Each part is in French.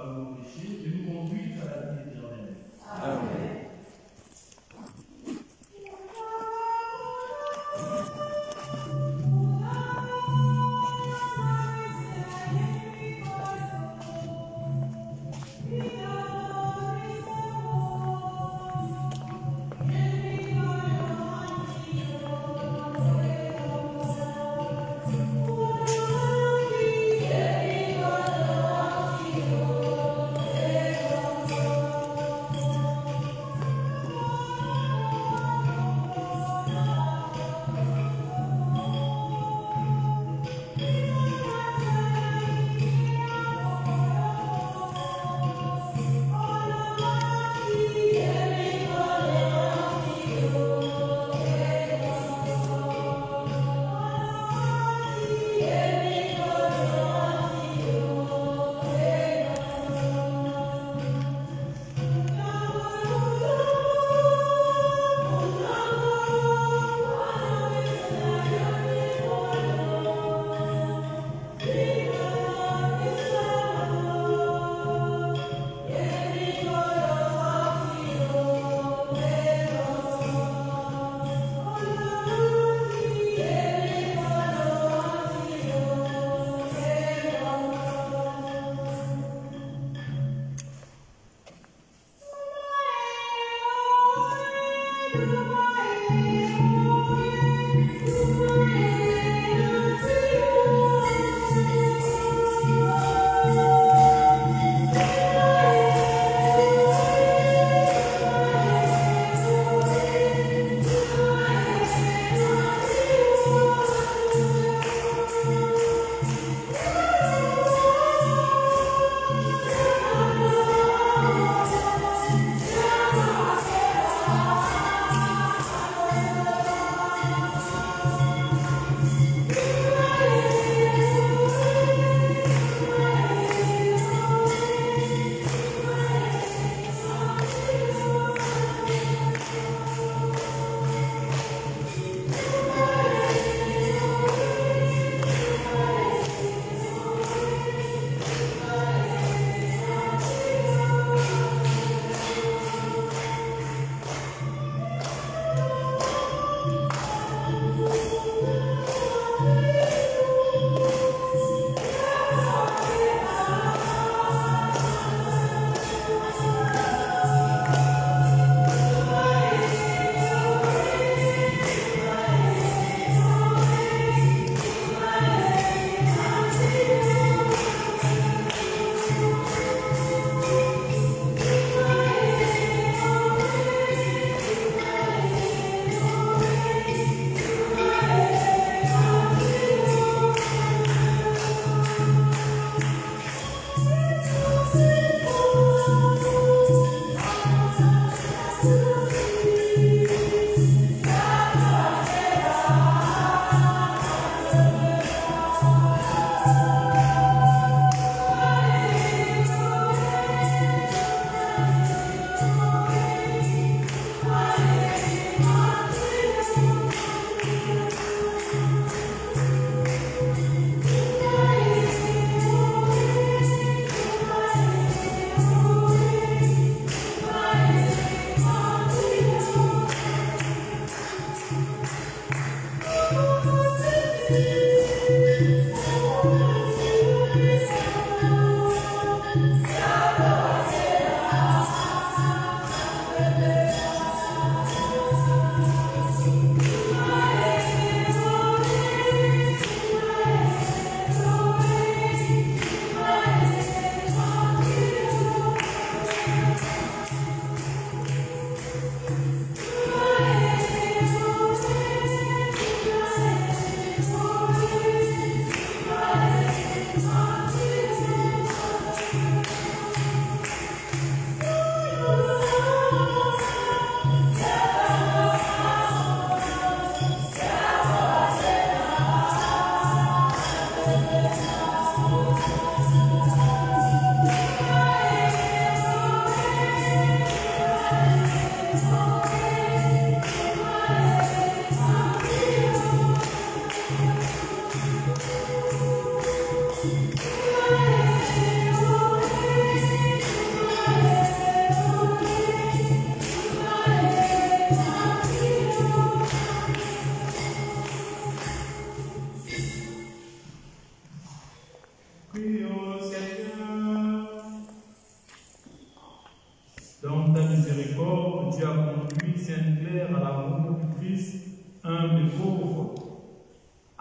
par nos péchés et nous conduise à la vie éternelle. Amen.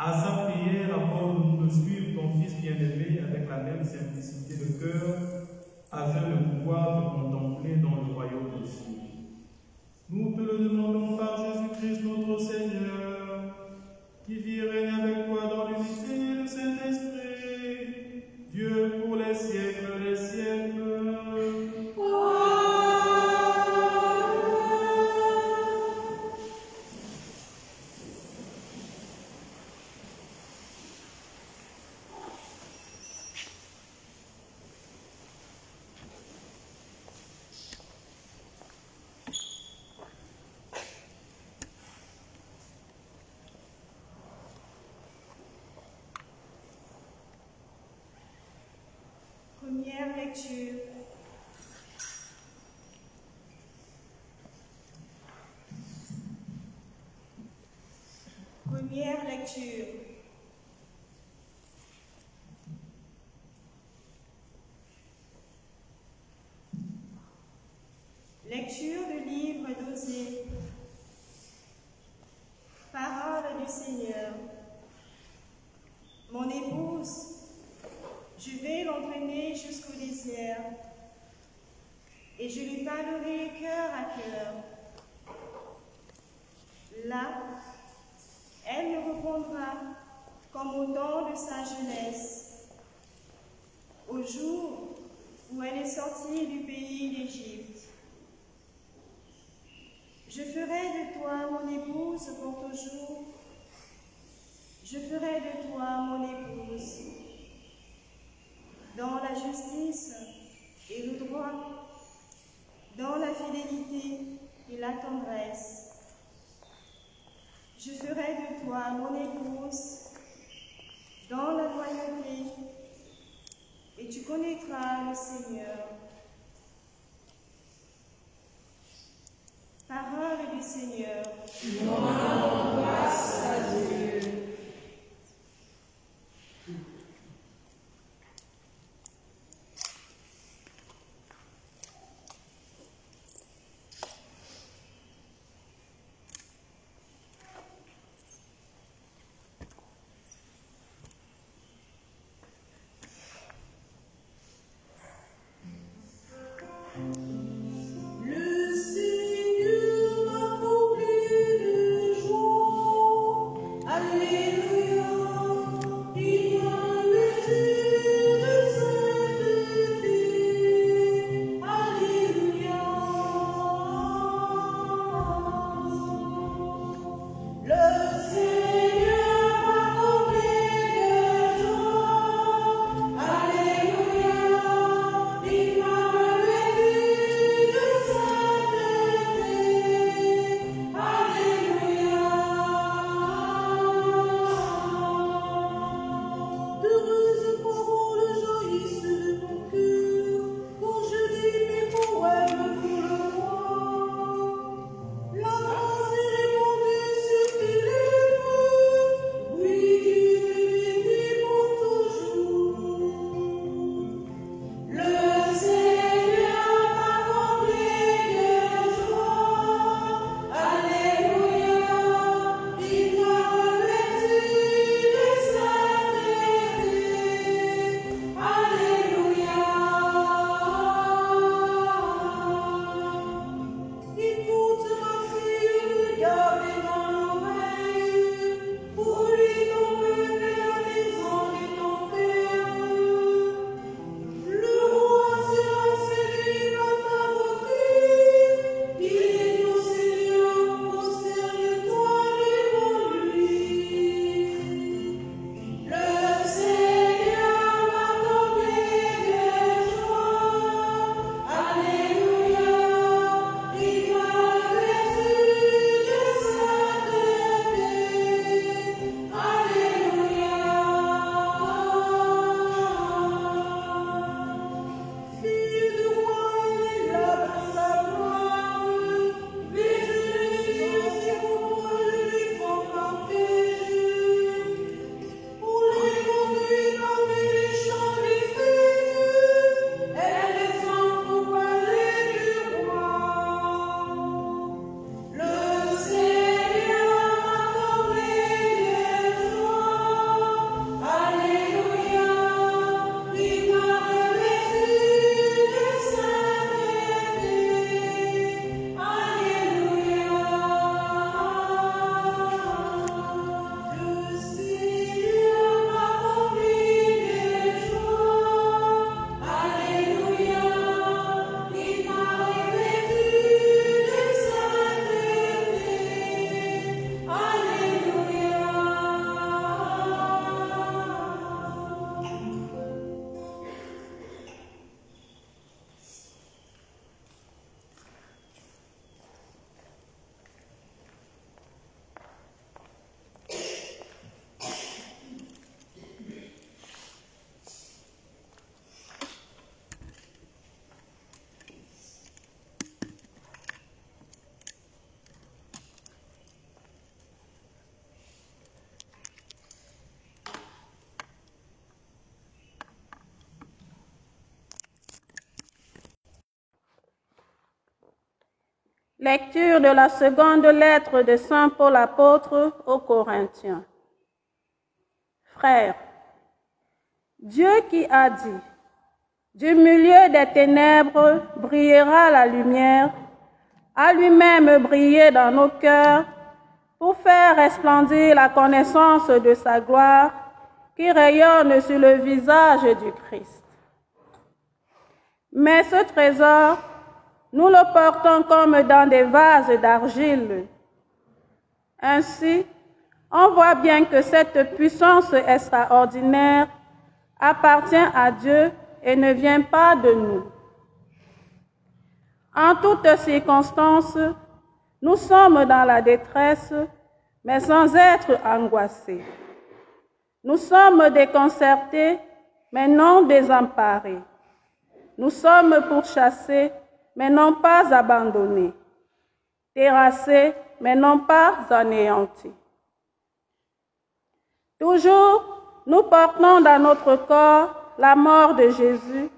À sa prière, accorde-nous de suivre ton Fils bien-aimé avec la même simplicité de cœur, afin de pouvoir te contempler dans le royaume des cieux. Nous te le demandons par Jésus-Christ notre Seigneur, qui vit et règne avec toi dans l'unité du Saint-Esprit, Dieu pour les siècles des siècles. Première lecture. Première lecture. Lecture du livre d'Osée. Parole du Seigneur. Mon épouse, je vais l'entraîner jusqu'au désert, et je lui parlerai cœur à cœur. Là, elle me répondra comme au temps de sa jeunesse, au jour où elle est sortie du pays d'Égypte. Je ferai de toi mon épouse pour toujours. Je ferai de toi mon épouse. Dans la justice et le droit, dans la fidélité et la tendresse. Je ferai de toi mon épouse dans la loyauté, et tu connaîtras le Seigneur. Parole du Seigneur. Grâce à Dieu. Lecture de la seconde lettre de Saint Paul apôtre aux Corinthiens. Frères, Dieu qui a dit, du milieu des ténèbres brillera la lumière, a lui-même brillé dans nos cœurs pour faire resplendir la connaissance de sa gloire qui rayonne sur le visage du Christ. Mais ce trésor, nous le portons comme dans des vases d'argile. Ainsi, on voit bien que cette puissance extraordinaire appartient à Dieu et ne vient pas de nous. En toutes circonstances, nous sommes dans la détresse, mais sans être angoissés. Nous sommes déconcertés, mais non désemparés. Nous sommes pourchassés, mais non pas abandonnés. Terrassés, mais non pas anéantis. Toujours, nous portons dans notre corps la mort de Jésus,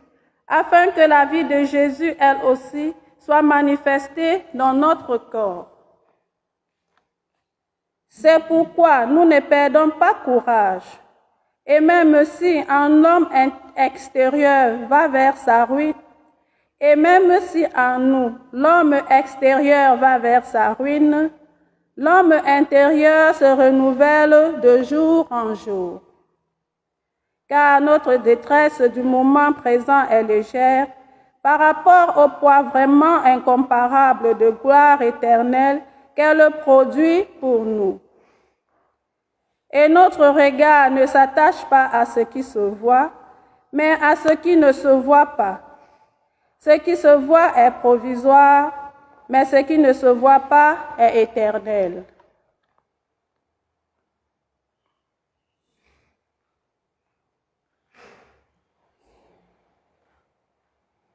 afin que la vie de Jésus, elle aussi, soit manifestée dans notre corps. C'est pourquoi nous ne perdons pas courage. Et même si un homme extérieur va vers sa ruine, et même si en nous, l'homme extérieur va vers sa ruine, l'homme intérieur se renouvelle de jour en jour. Car notre détresse du moment présent est légère par rapport au poids vraiment incomparable de gloire éternelle qu'elle produit pour nous. Et notre regard ne s'attache pas à ce qui se voit, mais à ce qui ne se voit pas. Ce qui se voit est provisoire, mais ce qui ne se voit pas est éternel.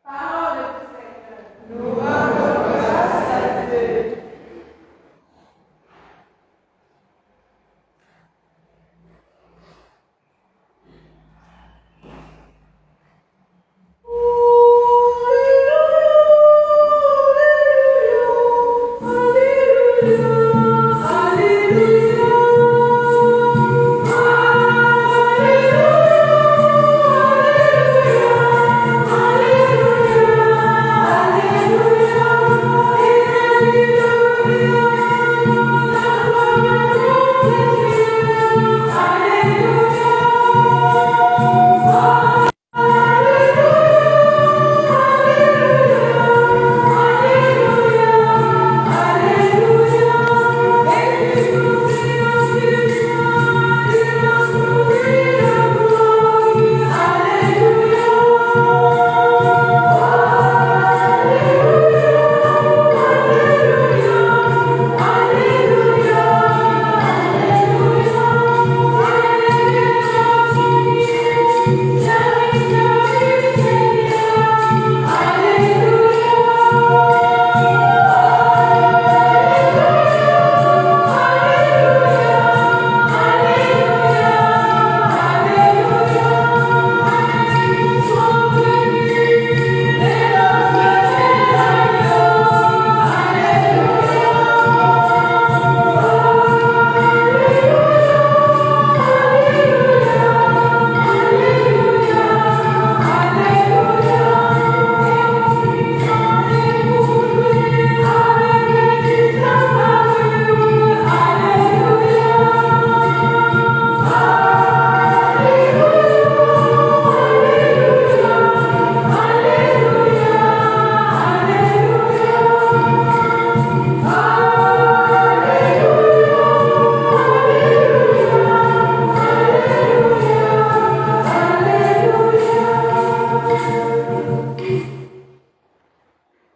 Parole du Seigneur. Louange et grâce à Dieu.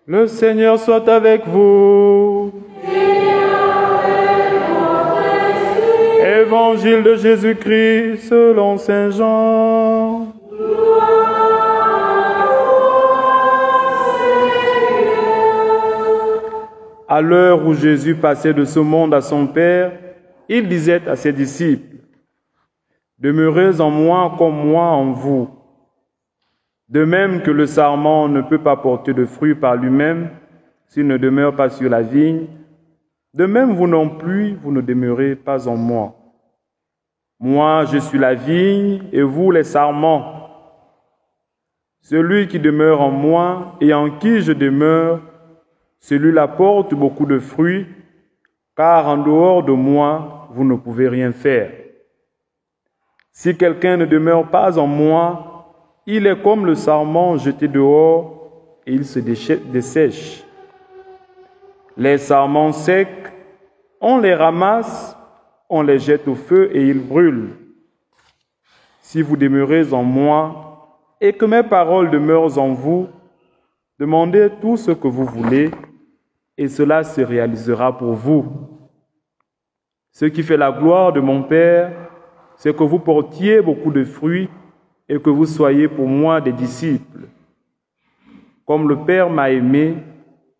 Le Seigneur soit avec vous. Évangile de Jésus-Christ selon Saint Jean. À l'heure où Jésus passait de ce monde à son Père, il disait à ses disciples, « Demeurez en moi comme moi en vous. » De même que le sarment ne peut pas porter de fruits par lui-même s'il ne demeure pas sur la vigne, de même vous non plus, vous ne demeurez pas en moi. Moi, je suis la vigne et vous les sarments. Celui qui demeure en moi et en qui je demeure, celui-là porte beaucoup de fruits, car en dehors de moi, vous ne pouvez rien faire. Si quelqu'un ne demeure pas en moi, il est comme le sarment jeté dehors et il se dessèche. Les sarments secs, on les ramasse, on les jette au feu et ils brûlent. Si vous demeurez en moi et que mes paroles demeurent en vous, demandez tout ce que vous voulez et cela se réalisera pour vous. Ce qui fait la gloire de mon Père, c'est que vous portiez beaucoup de fruits et que vous soyez pour moi des disciples. Comme le Père m'a aimé,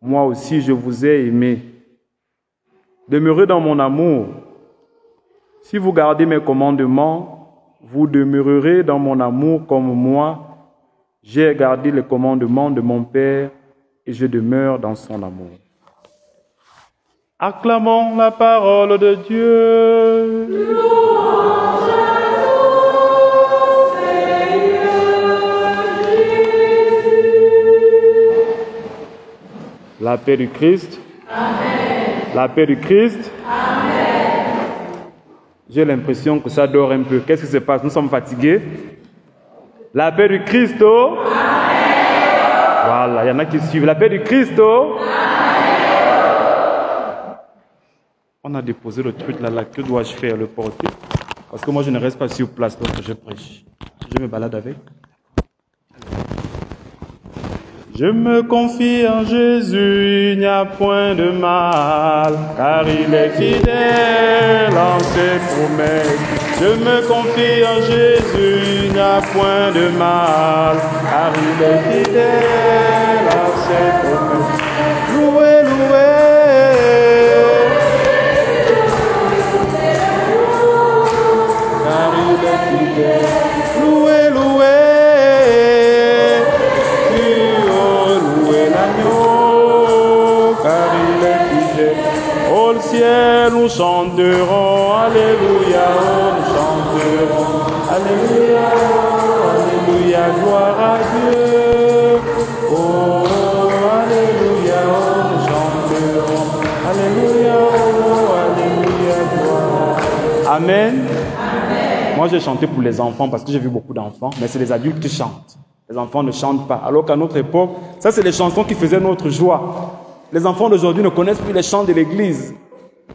moi aussi je vous ai aimé. Demeurez dans mon amour. Si vous gardez mes commandements, vous demeurerez dans mon amour comme moi. J'ai gardé les commandements de mon Père et je demeure dans son amour. Acclamons la parole de Dieu. Louange au Seigneur Jésus. La paix du Christ. Amen. La paix du Christ. Amen. J'ai l'impression que ça dort un peu. Qu'est-ce qui se passe? Nous sommes fatigués. La paix du Christ. Oh. Amen. Voilà, il y en a qui suivent. La paix du Christ. Oh. Amen. On a déposé le truc là. Que dois-je faire? Le porter? Parce que moi, je ne reste pas sur place lorsque je prêche. Je me balade avec. Je me confie en Jésus, il n'y a point de mal, car il est fidèle en ses promesses. Je me confie en Jésus, il n'y a point de mal, car il est fidèle en ses promesses. Louez, louez. Car il est fidèle. Louez, louez. Car il est fidèle. Au ciel, nous chanterons, alléluia, nous chanterons, alléluia, alléluia, gloire à Dieu. Oh, alléluia, nous chanterons, alléluia, alléluia, gloire. Amen. Amen. Moi, j'ai chanté pour les enfants parce que j'ai vu beaucoup d'enfants, mais c'est les adultes qui chantent. Les enfants ne chantent pas. Alors qu'à notre époque, ça c'est les chansons qui faisaient notre joie. Les enfants d'aujourd'hui ne connaissent plus les chants de l'église.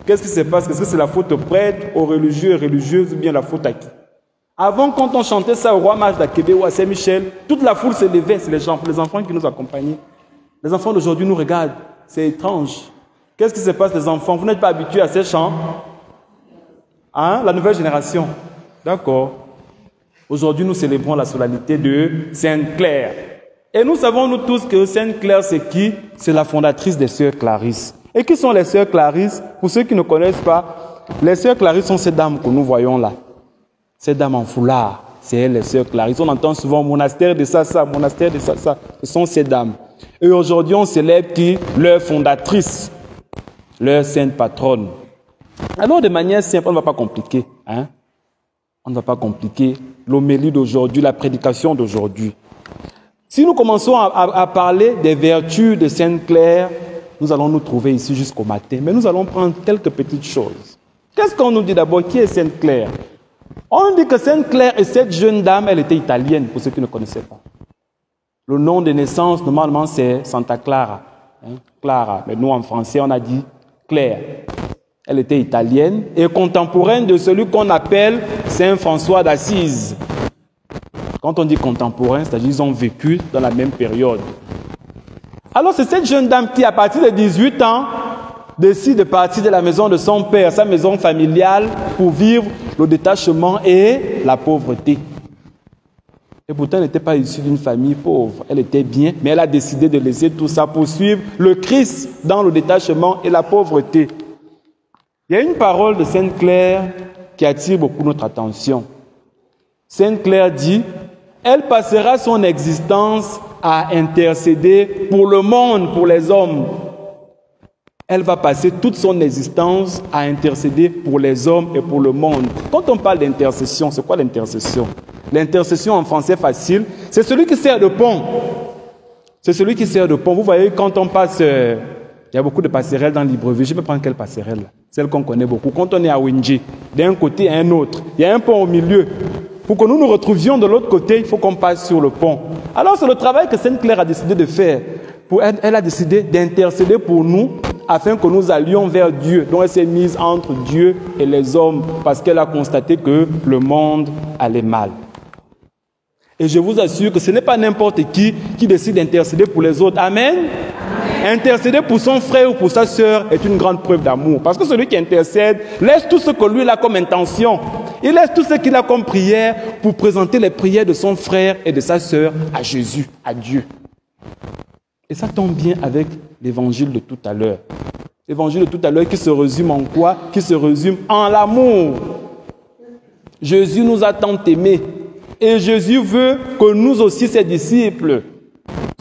Qu'est-ce qui se passe? Est-ce que c'est la faute aux prêtres, aux religieux et religieuses, ou bien la faute à qui? Avant, quand on chantait ça au roi mage d'Akébé ou à Saint-Michel, toute la foule se levait, c'est les enfants qui nous accompagnaient. Les enfants d'aujourd'hui nous regardent. C'est étrange. Qu'est-ce qui se passe, les enfants? Vous n'êtes pas habitués à ces chants? Hein? La nouvelle génération. D'accord. Aujourd'hui, nous célébrons la solennité de Sainte Claire. Et nous savons, nous tous, que Sainte Claire, c'est qui? C'est la fondatrice des Sœurs Clarisses. Et qui sont les Sœurs Clarisses? Pour ceux qui ne connaissent pas, les Sœurs Clarisses sont ces dames que nous voyons là. Ces dames en foulard, c'est elles les Sœurs Clarisses. On entend souvent monastère de ça, monastère de ça. Ce sont ces dames. Et aujourd'hui, on célèbre qui? Leur fondatrice, leur sainte patronne. Alors, de manière simple, on ne va pas compliquer. Hein? On ne va pas compliquer l'homélie d'aujourd'hui, la prédication d'aujourd'hui. Si nous commençons à parler des vertus de Sainte Claire, nous allons nous trouver ici jusqu'au matin. Mais nous allons prendre quelques petites choses. Qu'est-ce qu'on nous dit d'abord? Qui est Sainte Claire? On dit que Sainte Claire est cette jeune dame, elle était italienne, pour ceux qui ne connaissaient pas. Le nom de naissance, normalement, c'est Santa Clara. Hein? Clara. Mais nous, en français, on a dit Claire. Elle était italienne et contemporaine de celui qu'on appelle Saint François d'Assise. Quand on dit contemporain, c'est-à-dire qu'ils ont vécu dans la même période. Alors c'est cette jeune dame qui, à partir de 18 ans, décide de partir de la maison de son père, sa maison familiale, pour vivre le détachement et la pauvreté. Et pourtant, elle n'était pas issue d'une famille pauvre. Elle était bien, mais elle a décidé de laisser tout ça pour suivre le Christ dans le détachement et la pauvreté. Il y a une parole de Sainte Claire qui attire beaucoup notre attention. Sainte Claire dit, elle passera son existence à intercéder pour le monde, pour les hommes. elle va passer toute son existence à intercéder pour les hommes et pour le monde. Quand on parle d'intercession, c'est quoi l'intercession? L'intercession en français facile, c'est celui qui sert de pont. C'est celui qui sert de pont. Vous voyez, quand on passe, il y a beaucoup de passerelles dans Libreville. Je vais prendre quelle passerelle? Celle qu'on connaît beaucoup. Quand on est à Winji, d'un côté à un autre, il y a un pont au milieu. Pour que nous nous retrouvions de l'autre côté, il faut qu'on passe sur le pont. Alors c'est le travail que Sainte-Claire a décidé de faire. Elle a décidé d'intercéder pour nous afin que nous allions vers Dieu. Donc elle s'est mise entre Dieu et les hommes parce qu'elle a constaté que le monde allait mal. Et je vous assure que ce n'est pas n'importe qui décide d'intercéder pour les autres. Amen. Intercéder pour son frère ou pour sa sœur est une grande preuve d'amour. Parce que celui qui intercède laisse tout ce que lui a comme intention. Il laisse tout ce qu'il a comme prière pour présenter les prières de son frère et de sa sœur à Jésus, à Dieu. Et ça tombe bien avec l'évangile de tout à l'heure. L'évangile de tout à l'heure qui se résume en quoi? Qui se résume en l'amour. Jésus nous a tant aimés. Et Jésus veut que nous aussi, ses disciples,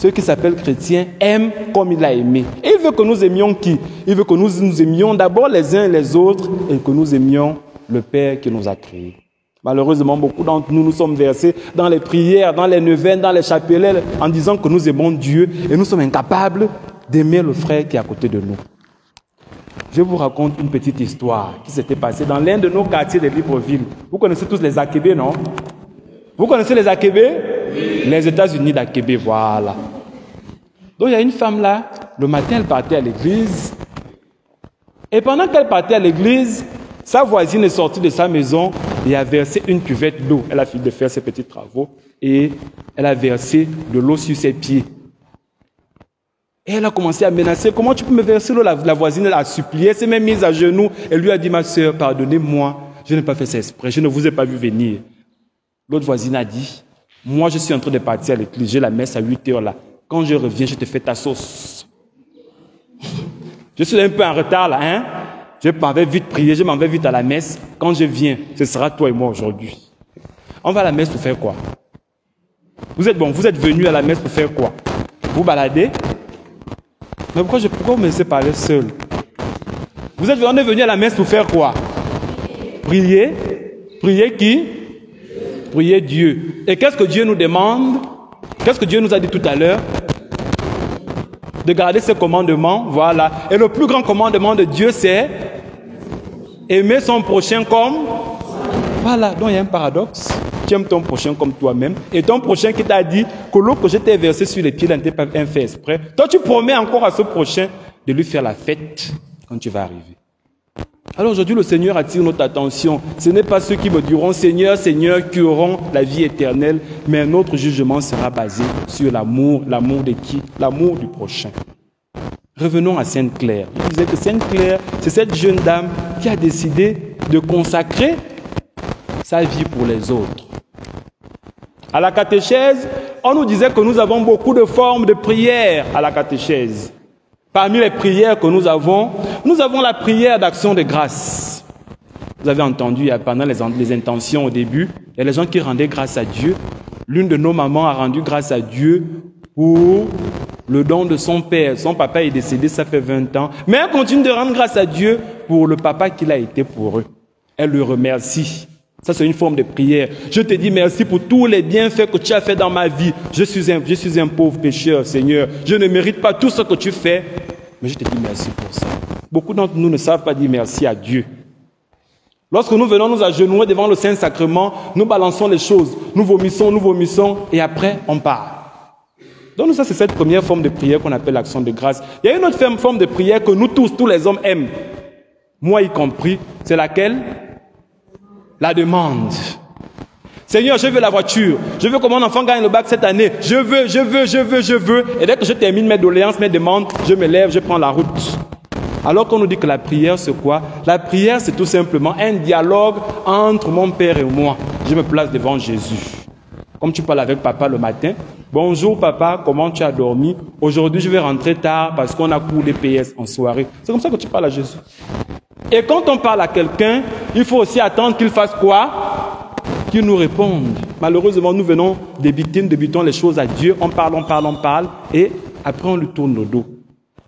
ceux qui s'appellent chrétiens, aiment comme il a aimé. Et il veut que nous aimions qui? Il veut que nous aimions d'abord les uns et les autres et que nous aimions le Père qui nous a créés. Malheureusement, beaucoup d'entre nous sommes versés dans les prières, dans les neuvaines, dans les chapelets, en disant que nous aimons Dieu et nous sommes incapables d'aimer le frère qui est à côté de nous. Je vous raconte une petite histoire qui s'était passée dans l'un de nos quartiers de Libreville. Vous connaissez tous les Akébé, non? Vous connaissez les Akébé? Oui. Les États-Unis d'Akébé, voilà. Donc il y a une femme là, le matin elle partait à l'église. Et pendant qu'elle partait à l'église, sa voisine est sortie de sa maison et a versé une cuvette d'eau. Elle a fini de faire ses petits travaux et elle a versé de l'eau sur ses pieds. Et elle a commencé à menacer. Comment tu peux me verser l'eau? La voisine elle a supplié, elle s'est même mise à genoux. Elle lui a dit, ma soeur, pardonnez-moi, je n'ai pas fait ça exprès, je ne vous ai pas vu venir. L'autre voisine a dit, moi je suis en train de partir à l'église, j'ai la messe à 8 heures là. Quand je reviens, je te fais ta sauce. Je suis un peu en retard là, hein? Je m'en vais vite prier, je m'en vais vite à la messe. Quand je viens, ce sera toi et moi aujourd'hui. On va à la messe pour faire quoi? Vous êtes venus à la messe pour faire quoi? Vous balader? Mais pourquoi vous me laissez parler seul? On est venu à la messe pour faire quoi? Prier. Prier qui? Prier Dieu. Et qu'est-ce que Dieu nous demande? Qu'est-ce que Dieu nous a dit tout à l'heure? De garder ses commandements, voilà. Et le plus grand commandement de Dieu, c'est aimer son prochain comme... Voilà, donc il y a un paradoxe. Tu aimes ton prochain comme toi-même. Et ton prochain qui t'a dit que l'eau que je t'ai versée sur les pieds, n'était pas un fait exprès. Toi, tu promets encore à ce prochain de lui faire la fête quand tu vas arriver. Alors aujourd'hui, le Seigneur attire notre attention. Ce n'est pas ceux qui me diront « Seigneur, Seigneur » qui auront la vie éternelle, mais notre jugement sera basé sur l'amour. L'amour de qui? L'amour du prochain. Revenons à Sainte-Claire. Il disait que Sainte-Claire, c'est cette jeune dame qui a décidé de consacrer sa vie pour les autres. À la catéchèse, on nous disait que nous avons beaucoup de formes de prières à la catéchèse. Parmi les prières que nous avons la prière d'action de grâce. Vous avez entendu pendant les intentions au début, il y a les gens qui rendaient grâce à Dieu. L'une de nos mamans a rendu grâce à Dieu pour le don de son père. Son papa est décédé, ça fait 20 ans. Mais elle continue de rendre grâce à Dieu pour le papa qu'il a été pour eux. Elle le remercie. Ça, c'est une forme de prière. Je te dis merci pour tous les bienfaits que tu as fait dans ma vie. Je suis un pauvre pécheur, Seigneur. Je ne mérite pas tout ce que tu fais. Mais je te dis merci pour ça. Beaucoup d'entre nous ne savent pas dire merci à Dieu. Lorsque nous venons nous agenouiller devant le Saint-Sacrement, nous balançons les choses. Nous vomissons et après, on part. Donc ça, c'est cette première forme de prière qu'on appelle l'action de grâce. Il y a une autre forme de prière que nous tous les hommes aiment. Moi y compris. C'est laquelle? La demande. Seigneur, je veux la voiture. Je veux que mon enfant gagne le bac cette année. Je veux. Et dès que je termine mes doléances, mes demandes, je me lève, je prends la route. Alors qu'on nous dit que la prière, c'est quoi? La prière, c'est tout simplement un dialogue entre mon Père et moi. Je me place devant Jésus. Comme tu parles avec papa le matin. Bonjour papa, comment tu as dormi? Aujourd'hui, je vais rentrer tard parce qu'on a cours de PS en soirée. C'est comme ça que tu parles à Jésus. Et quand on parle à quelqu'un, il faut aussi attendre qu'il fasse quoi? Qu'il nous réponde. Malheureusement, nous venons débitons les choses à Dieu. On parle, et après on lui tourne le dos.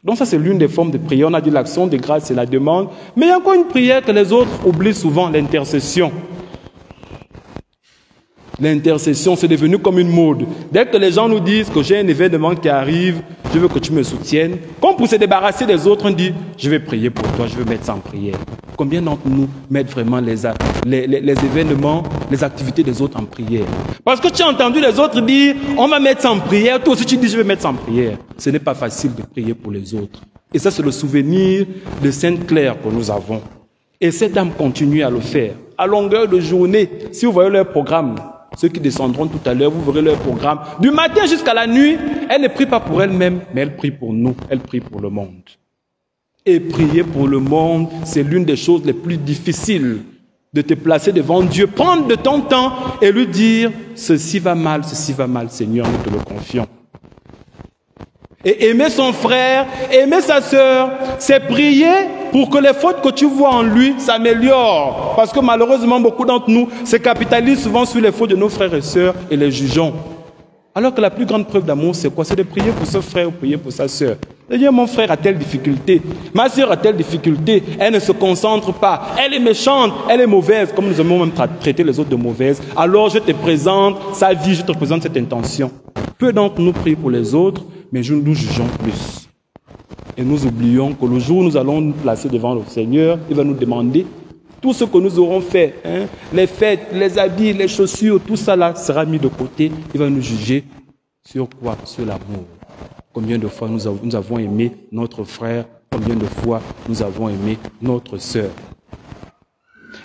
Donc ça, c'est l'une des formes de prière. On a dit l'action de grâce, c'est la demande. Mais il y a encore une prière que les autres oublient souvent, l'intercession. L'intercession, c'est devenu comme une mode. Dès que les gens nous disent que j'ai un événement qui arrive, je veux que tu me soutiennes. Comme pour se débarrasser des autres, on dit, je vais prier pour toi, je vais mettre ça en prière. Combien d'entre nous mettent vraiment les événements, les activités des autres en prière? Parce que tu as entendu les autres dire, on va mettre ça en prière. Toi aussi, tu dis, je vais mettre ça en prière. Ce n'est pas facile de prier pour les autres. Et ça, c'est le souvenir de Sainte Claire que nous avons. Et cette dame continue à le faire. À longueur de journée, si vous voyez leur programme, ceux qui descendront tout à l'heure, vous verrez leur programme. Du matin jusqu'à la nuit, elle ne prie pas pour elle-même, mais elle prie pour nous, elle prie pour le monde. Et prier pour le monde, c'est l'une des choses les plus difficiles, de te placer devant Dieu, prendre de ton temps et lui dire, ceci va mal, Seigneur, nous te le confions. Et aimer son frère, aimer sa sœur, c'est prier pour que les fautes que tu vois en lui s'améliorent. Parce que malheureusement, beaucoup d'entre nous se capitalisent souvent sur les fautes de nos frères et sœurs et les jugeons. Alors que la plus grande preuve d'amour, c'est quoi? C'est de prier pour ce frère ou prier pour sa sœur. De dire, mon frère a telle difficulté, ma sœur a telle difficulté, elle ne se concentre pas, elle est méchante, elle est mauvaise, comme nous aimons même traiter les autres de mauvaises. Alors je te présente sa vie, je te présente cette intention. Peu d'entre nous prient pour les autres, mais nous jugeons plus. Et nous oublions que le jour où nous allons nous placer devant le Seigneur, il va nous demander tout ce que nous aurons fait, les fêtes, les habits, les chaussures, tout ça là sera mis de côté. Il va nous juger sur quoi? Sur l'amour. Combien de fois nous avons aimé notre frère, combien de fois nous avons aimé notre sœur.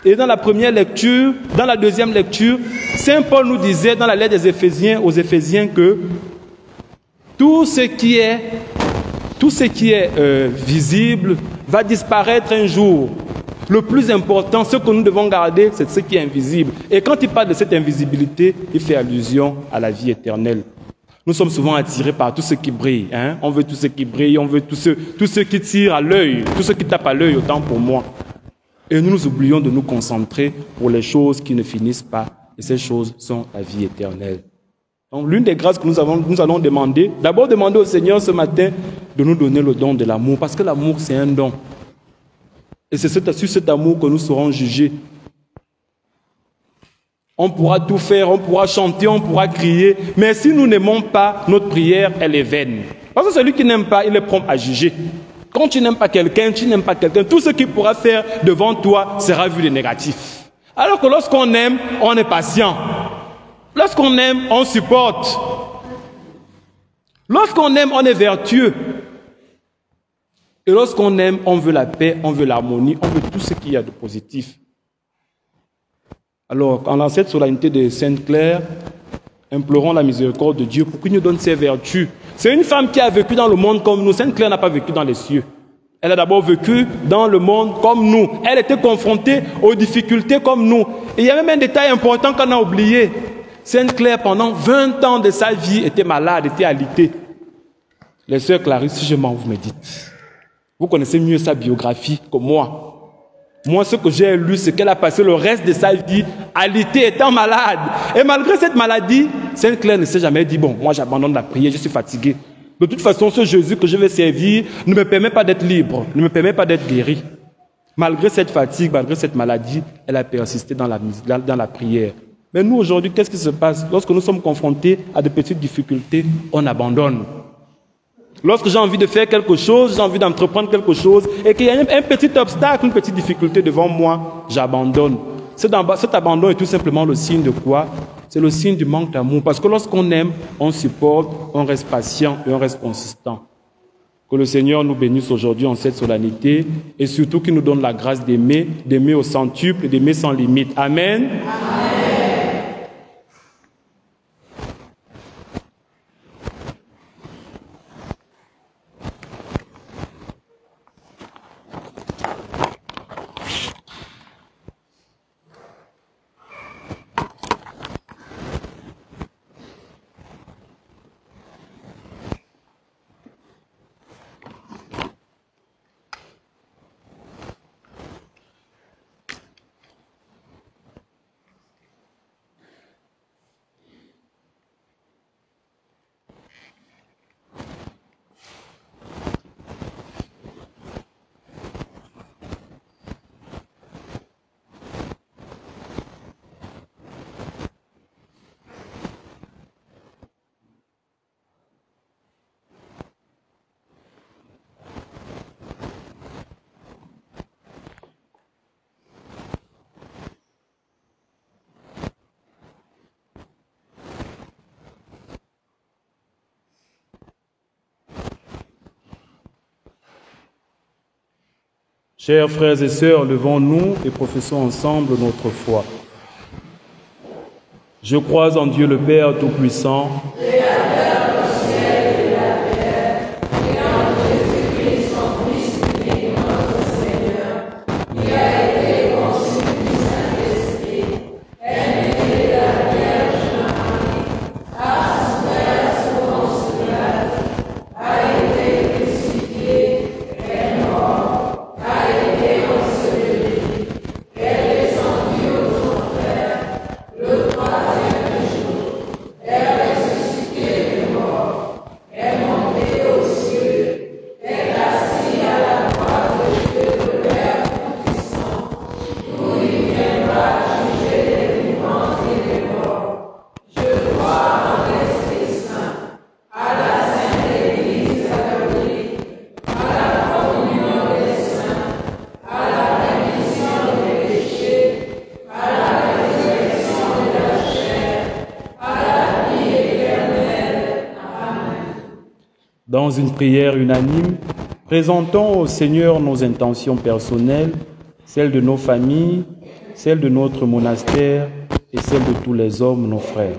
Et dans la première lecture, dans la deuxième lecture, Saint Paul nous disait dans la lettre des Éphésiens, aux Éphésiens que tout ce qui est visible va disparaître un jour. Le plus important, ce que nous devons garder, c'est ce qui est invisible. Et quand il parle de cette invisibilité, il fait allusion à la vie éternelle. Nous sommes souvent attirés par tout ce qui brille. On veut tout ce qui brille, on veut tout ce qui tire à l'œil, tout ce qui tape à l'œil, autant pour moi. Et nous oublions de nous concentrer pour les choses qui ne finissent pas. Et ces choses sont la vie éternelle. Donc, l'une des grâces que nous allons demander, d'abord demander au Seigneur ce matin de nous donner le don de l'amour, parce que l'amour c'est un don. Et c'est sur cet amour que nous serons jugés. On pourra tout faire, on pourra chanter, on pourra crier, mais si nous n'aimons pas, notre prière, elle est vaine. Parce que celui qui n'aime pas, il est prompt à juger. Quand tu n'aimes pas quelqu'un, tout ce qu'il pourra faire devant toi sera vu de négatif. Alors que lorsqu'on aime, on est patient. Lorsqu'on aime, on supporte. Lorsqu'on aime, on est vertueux. Et lorsqu'on aime, on veut la paix, on veut l'harmonie, on veut tout ce qu'il y a de positif. Alors, en cette solennité de Sainte Claire, implorons la miséricorde de Dieu pour qu'il nous donne ses vertus. C'est une femme qui a vécu dans le monde comme nous. Sainte Claire n'a pas vécu dans les cieux. Elle a d'abord vécu dans le monde comme nous. Elle était confrontée aux difficultés comme nous. Et il y a même un détail important qu'on a oublié. Sainte Claire, pendant 20 ans de sa vie, était malade, était alitée. Les sœurs Clarisse, si je m'en vous me dites. Vous connaissez mieux sa biographie que moi. Moi, ce que j'ai lu, c'est qu'elle a passé le reste de sa vie alitée, étant malade. Et malgré cette maladie, Sainte Claire ne s'est jamais dit, bon, moi j'abandonne la prière, je suis fatigué. De toute façon, ce Jésus que je vais servir ne me permet pas d'être libre, ne me permet pas d'être guéri. Malgré cette fatigue, malgré cette maladie, elle a persisté dans la prière. Mais nous, aujourd'hui, qu'est-ce qui se passe? Lorsque nous sommes confrontés à de petites difficultés, on abandonne. Lorsque j'ai envie de faire quelque chose, j'ai envie d'entreprendre quelque chose, et qu'il y a un petit obstacle, une petite difficulté devant moi, j'abandonne. Cet abandon est tout simplement le signe de quoi? C'est le signe du manque d'amour. Parce que lorsqu'on aime, on supporte, on reste patient et on reste consistant. Que le Seigneur nous bénisse aujourd'hui en cette solennité, et surtout qu'il nous donne la grâce d'aimer au centuple, d'aimer sans limite. Amen. Amen. Chers frères et sœurs, levons-nous et professons ensemble notre foi. Je crois en Dieu le Père Tout-Puissant, Créateur du ciel et de la terre, et en Jésus-Christ, son Fils unique, notre Seigneur, qui a été conçu du Saint-Esprit, est né de la Vierge Marie, a souffert sous Ponce Pilate, a été crucifié, est mort, a été enseveli, est descendu aux enfers, le troisième jour, est ressuscité des morts, est monté aux cieux, est assis à la droite de Dieu le Père Tout-Puissant, d'où il viendra juger les vivants et les morts. Je crois en l'Esprit Saint, à la Sainte Église catholique, à la communion des saints, à la rémission des péchés, à la résurrection de la chair, à la vie éternelle. Amen. dans une prière unanime, présentons au Seigneur nos intentions personnelles, celles de nos familles, celles de notre monastère et celles de tous les hommes, nos frères.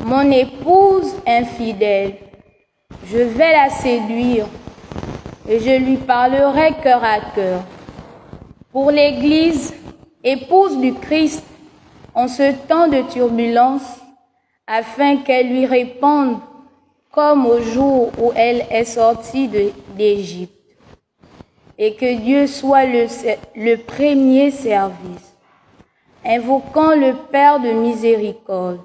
Mon épouse infidèle, je vais la séduire et je lui parlerai cœur à cœur. Pour l'Église, épouse du Christ, en ce temps de turbulence, afin qu'elle lui réponde comme au jour où elle est sortie d'Égypte, et que Dieu soit le premier service, invoquant le Père de miséricorde.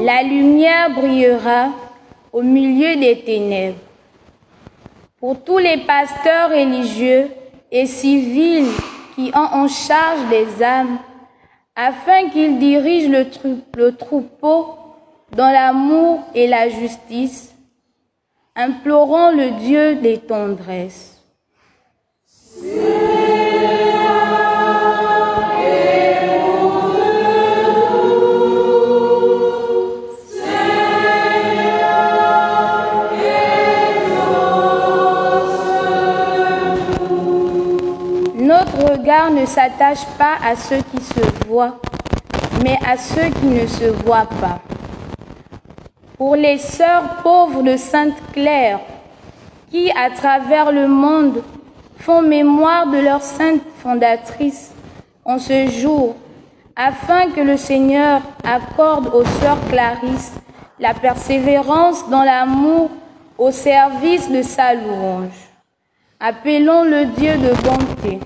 La lumière brillera au milieu des ténèbres. Pour tous les pasteurs religieux et civils qui ont en charge des âmes, afin qu'ils dirigent le troupeau dans l'amour et la justice, implorons le Dieu des tendresses. Notre regard ne s'attache pas à ceux qui se voient, mais à ceux qui ne se voient pas. Pour les sœurs pauvres de Sainte-Claire, qui, à travers le monde, font mémoire de leur sainte fondatrice en ce jour, afin que le Seigneur accorde aux sœurs Clarisse la persévérance dans l'amour au service de sa louange. Appelons le Dieu de bonté.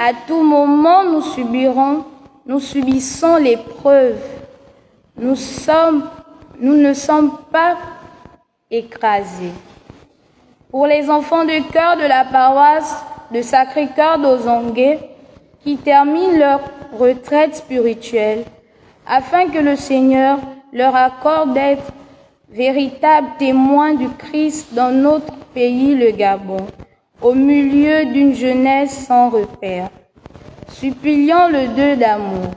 À tout moment, nous subissons l'épreuve. Nous ne sommes pas écrasés. Pour les enfants de cœur de la paroisse de Sacré-Cœur d'Ozongué, qui terminent leur retraite spirituelle, afin que le Seigneur leur accorde d'être véritables témoins du Christ dans notre pays, le Gabon, au milieu d'une jeunesse sans repère. Supplions le Dieu d'amour.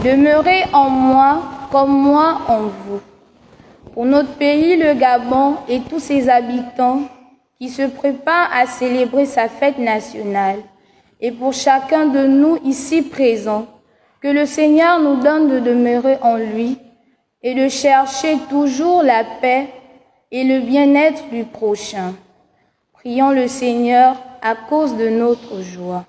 Demeurez en moi comme moi en vous. Pour notre pays, le Gabon et tous ses habitants, qui se prépare à célébrer sa fête nationale, et pour chacun de nous ici présents, que le Seigneur nous donne de demeurer en lui et de chercher toujours la paix et le bien-être du prochain. Prions le Seigneur à cause de notre joie.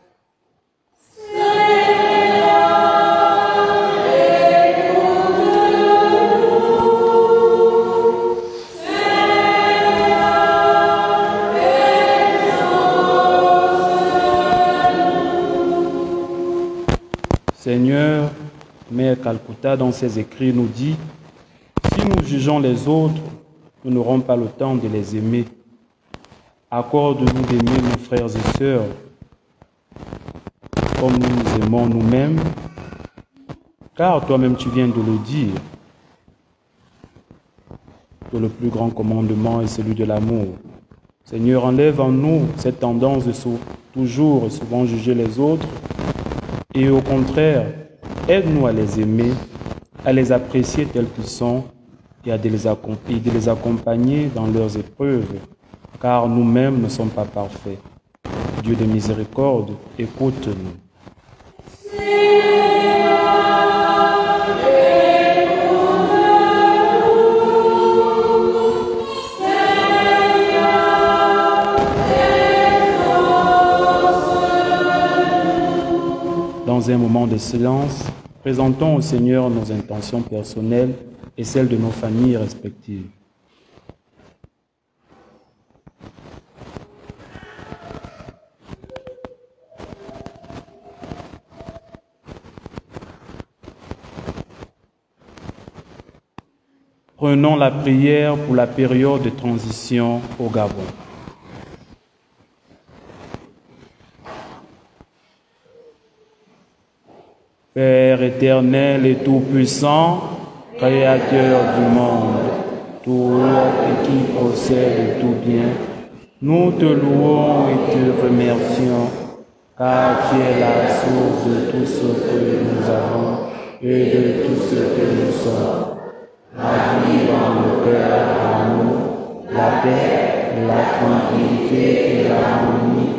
Seigneur, Mère Calcutta, dans ses écrits, nous dit « Si nous jugeons les autres, nous n'aurons pas le temps de les aimer. Accorde-nous d'aimer nos frères et sœurs comme nous nous aimons nous-mêmes, car toi-même tu viens de le dire, que le plus grand commandement est celui de l'amour. Seigneur, enlève en nous cette tendance de toujours et souvent juger les autres, et au contraire, aide-nous à les aimer, à les apprécier tels qu'ils sont et de les accompagner dans leurs épreuves, car nous-mêmes ne sommes pas parfaits. Dieu de miséricorde, écoute-nous. Dans un moment de silence, présentons au Seigneur nos intentions personnelles et celles de nos familles respectives. Prenons la prière pour la période de transition au Gabon. Père éternel et tout-puissant, Créateur du monde, toi qui possèdes tout bien, nous te louons et te remercions, car tu es la source de tout ce que nous avons et de tout ce que nous sommes. La vie dans le cœur à nous, la paix, la tranquillité et l'harmonie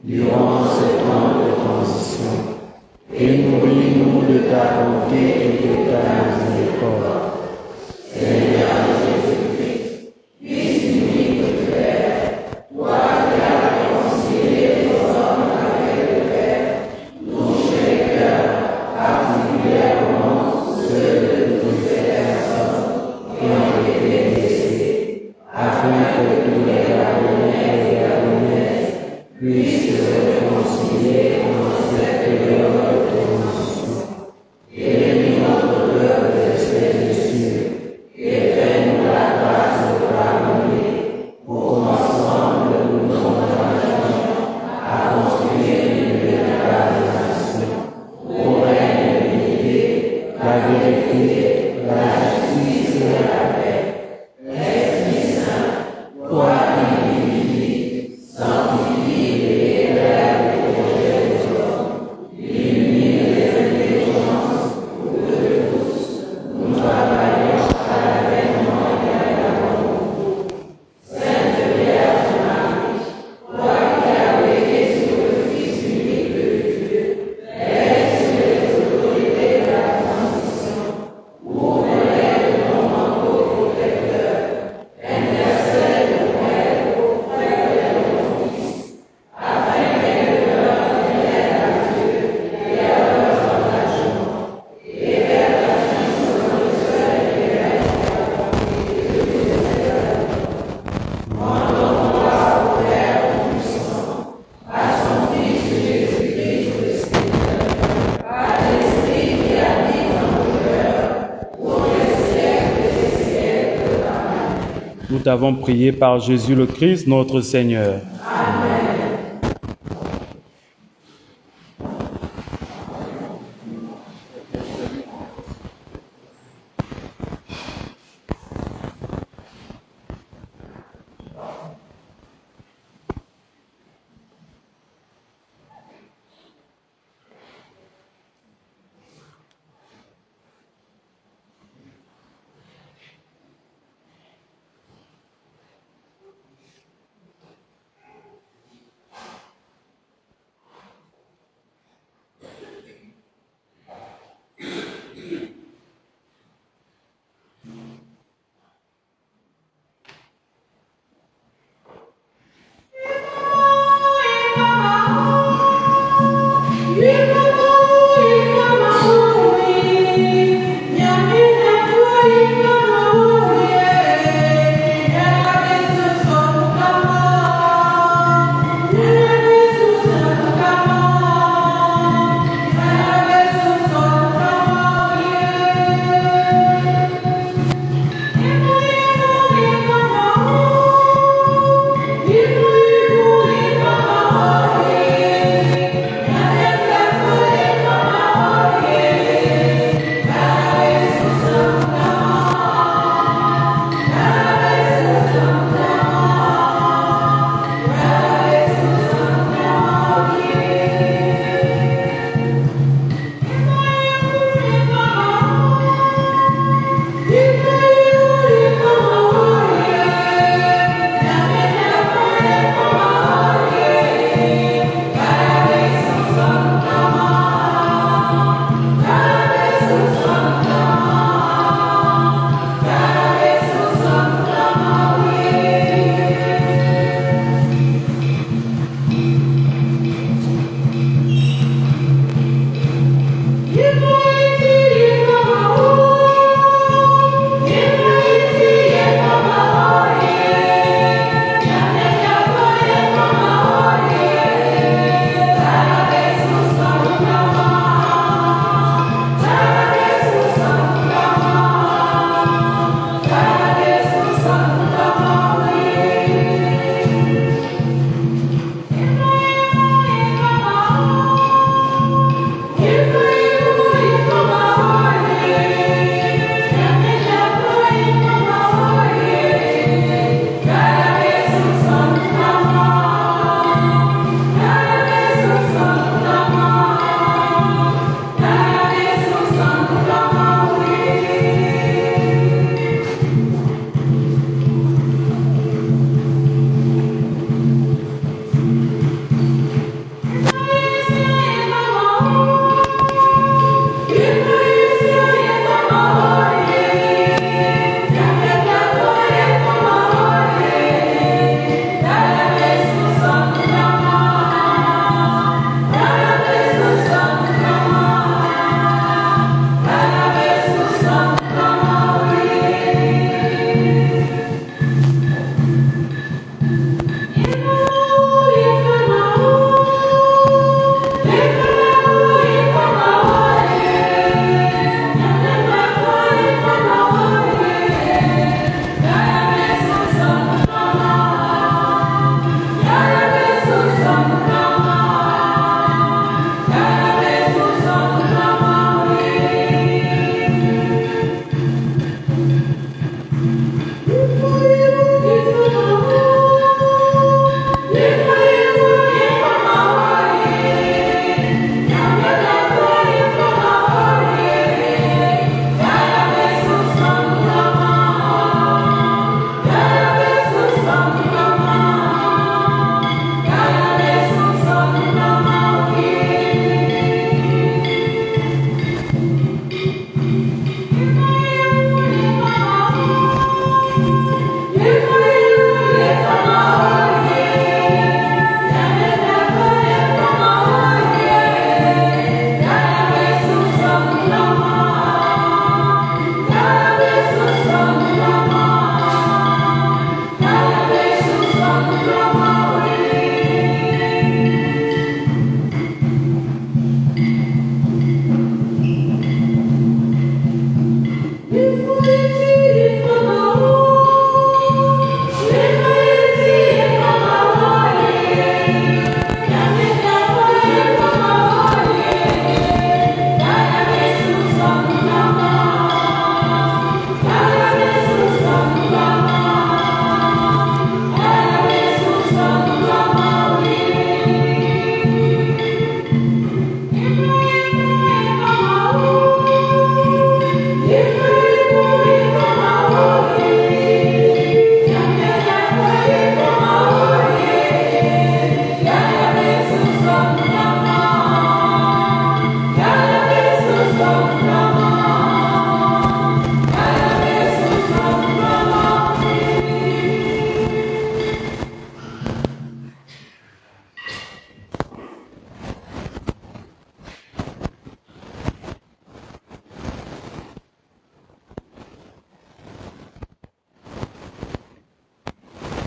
durant ce temps de transition. Et nourris-nous de ta bonté et de ta miséricorde. Seigneur Jésus-Christ, puisses-nous te faire, toi qui as réconcilié les hommes avec le Père, touche les cœurs, particulièrement ceux de toutes ces personnes qui ont été blessées, afin que tous les Gabonais et Gabonaises puissent se réconcilier dans cette période de transition. Guéris notre cœur de ces blessures et fais-nous la grâce de pardonner pour qu'ensemble nous nous engagions à construire une véritable nation au règne de l'unité, la vérité, la justice et la paix. Esprit Saint, toi qui vivifies, sanctifie et éclaire les projets des hommes, illumine les intelligences pour que tous nous travaillions à l'avènement et à l'amour. Sainte Vierge Marie, toi qui as veillé sur le Fils unique de Dieu, veille sur les autorités de la transition, ouvre-les de ton manteau protecteur, intercède pour elles auprès de ton Fils, afin qu'elles demeurent fidèles à Dieu et à leurs engagements, et qu'elles agissent dans le seul intérêt de tous les hommes. Rendons gloire au Père Tout-Puissant, à son Fils Jésus-Christ le Seigneur, à l'Esprit qui habite dans nos cœurs, pour les siècles des siècles. Amen. Nous t'avons prié par Jésus le Christ, notre Seigneur.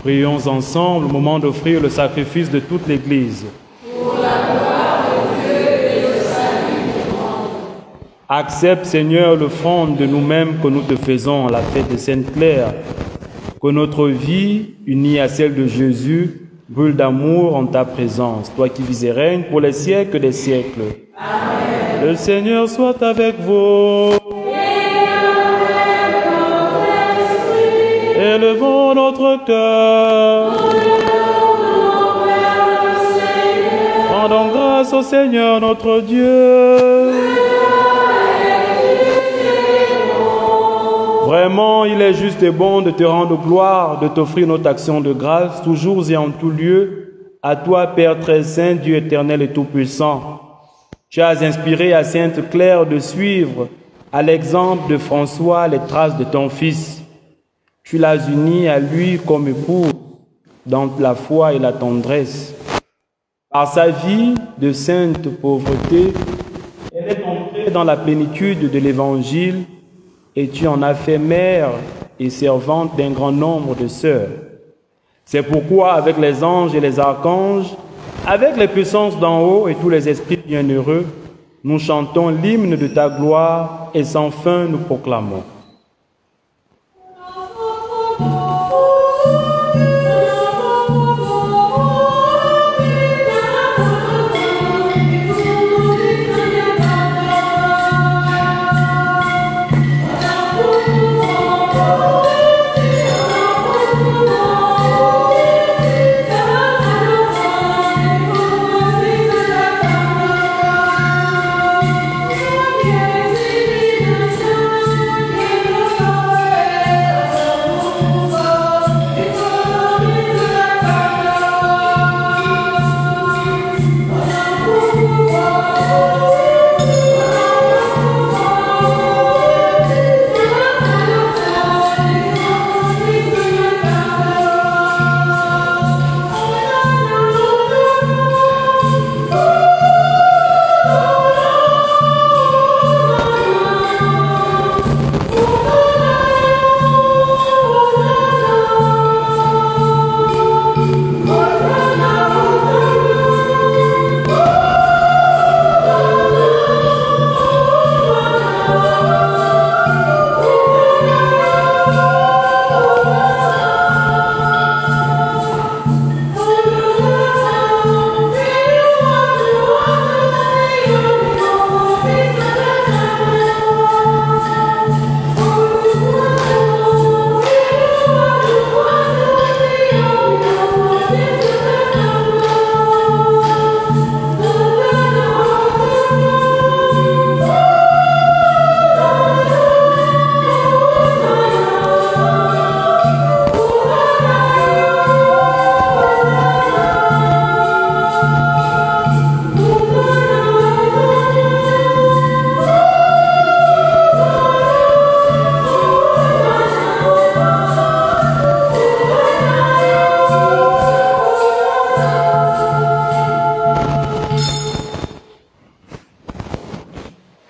Prions ensemble au moment d'offrir le sacrifice de toute l'Église. Pour la gloire de Dieu et le salut du monde. Accepte, Seigneur, l'offrande de nous-mêmes que nous te faisons à la fête de Sainte-Claire. Que notre vie, unie à celle de Jésus, brûle d'amour en ta présence, toi qui vis et règnes pour les siècles des siècles. Amen. Le Seigneur soit avec vous. Élevons notre cœur. Rendons grâce au Seigneur notre Dieu. Vraiment, il est juste et bon de te rendre gloire, de t'offrir notre action de grâce, toujours et en tout lieu, à toi, Père très saint, Dieu éternel et tout-puissant. Tu as inspiré à Sainte Claire de suivre, à l'exemple de François, les traces de ton Fils. Tu l'as uni à lui comme époux dans la foi et la tendresse. Par sa vie de sainte pauvreté, elle est entrée dans la plénitude de l'Évangile et tu en as fait mère et servante d'un grand nombre de sœurs. C'est pourquoi, avec les anges et les archanges, avec les puissances d'en haut et tous les esprits bienheureux, nous chantons l'hymne de ta gloire et sans fin nous proclamons.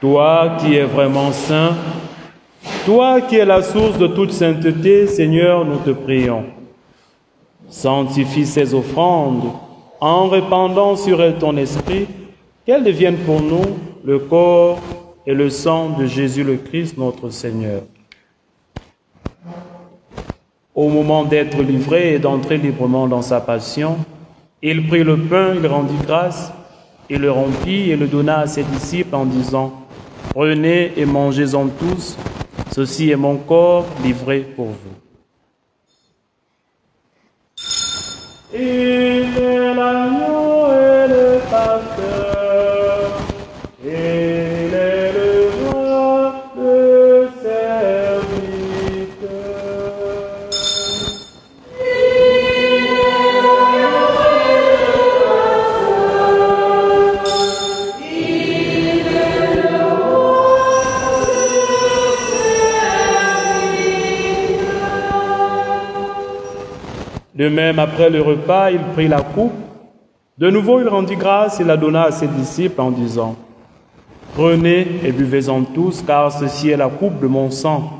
Toi qui es vraiment saint, toi qui es la source de toute sainteté, Seigneur, nous te prions. Sanctifie ces offrandes en répandant sur elles ton esprit, qu'elles deviennent pour nous le corps et le sang de Jésus le Christ, notre Seigneur. Au moment d'être livré et d'entrer librement dans sa passion, il prit le pain, il rendit grâce, il le rompit et le donna à ses disciples en disant: « Prenez et mangez-en tous, ceci est mon corps livré pour vous. » Il est l'agneau et le pasteur, il est le roi, le serviteur. De même, après le repas, il prit la coupe. De nouveau, il rendit grâce et la donna à ses disciples en disant: « Prenez et buvez-en tous, car ceci est la coupe de mon sang,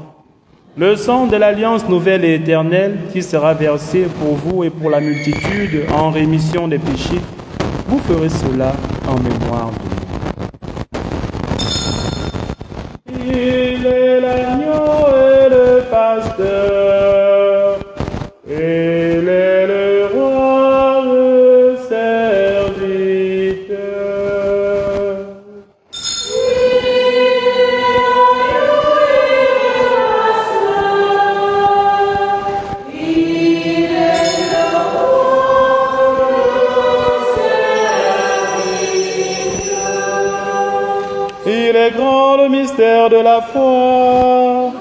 Le sang de l'alliance nouvelle et éternelle qui sera versé pour vous et pour la multitude en rémission des péchés, vous ferez cela en mémoire de moi. Il est l'agneau et le pasteur, il est le roi, le serviteur. Il est grand le mystère de la foi.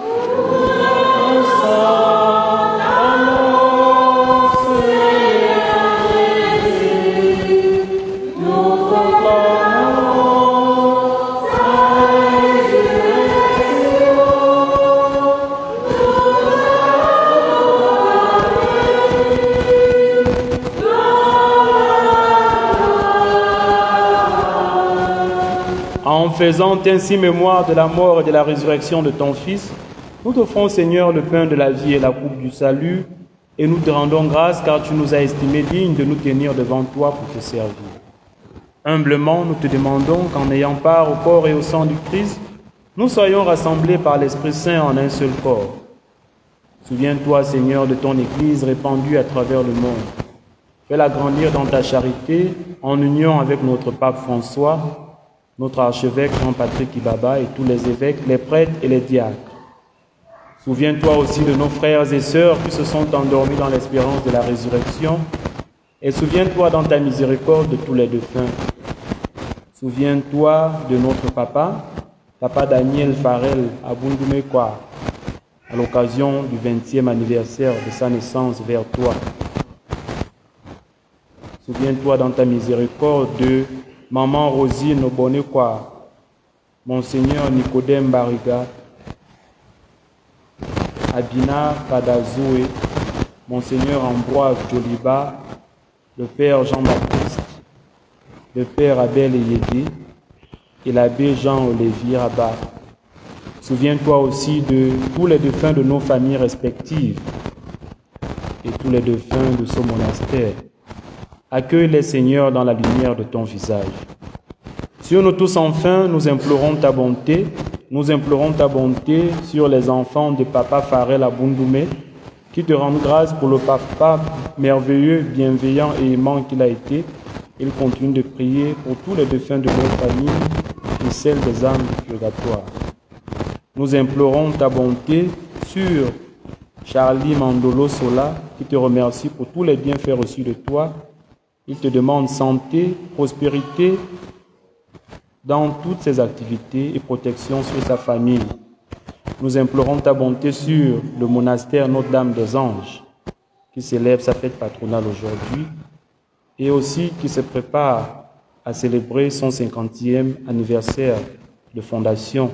En faisant ainsi mémoire de la mort et de la résurrection de ton Fils, nous t'offrons, Seigneur, le pain de la vie et la coupe du salut, et nous te rendons grâce car tu nous as estimés dignes de nous tenir devant toi pour te servir. Humblement, nous te demandons qu'en ayant part au corps et au sang du Christ, nous soyons rassemblés par l'Esprit Saint en un seul corps. Souviens-toi, Seigneur, de ton Église répandue à travers le monde. Fais-la grandir dans ta charité, en union avec notre pape François, notre archevêque Jean-Patrick Ibaba et tous les évêques, les prêtres et les diacres. Souviens-toi aussi de nos frères et sœurs qui se sont endormis dans l'espérance de la résurrection, et souviens-toi dans ta miséricorde de tous les défunts. Souviens-toi de notre papa Daniel Farel à Bundoumekwa, à l'occasion du 20e anniversaire de sa naissance vers toi. Souviens-toi dans ta miséricorde de Maman Rosine Obonekwa, Monseigneur Nicodème Bariga, Abina Kadazoué, Monseigneur Ambroise Joliba, le Père Jean-Baptiste, le Père Abel Eyédé et l'abbé Jean-Olivier Rabat. Souviens-toi aussi de tous les défunts de nos familles respectives et tous les défunts de ce monastère. Accueille les Seigneurs dans la lumière de ton visage. Sur nous tous enfin, nous implorons ta bonté sur les enfants de Papa Farel à Bundoumé, qui te rendent grâce pour le papa merveilleux, bienveillant et aimant qu'il a été. Il continue de prier pour tous les défunts de nos familles et celles des âmes du purgatoire. Nous implorons ta bonté sur Charlie Mandolo Sola, qui te remercie pour tous les bienfaits reçus de toi. Il te demande santé, prospérité dans toutes ses activités et protection sur sa famille. Nous implorons ta bonté sur le monastère Notre-Dame des Anges, qui célèbre sa fête patronale aujourd'hui et aussi qui se prépare à célébrer son 50e anniversaire de fondation.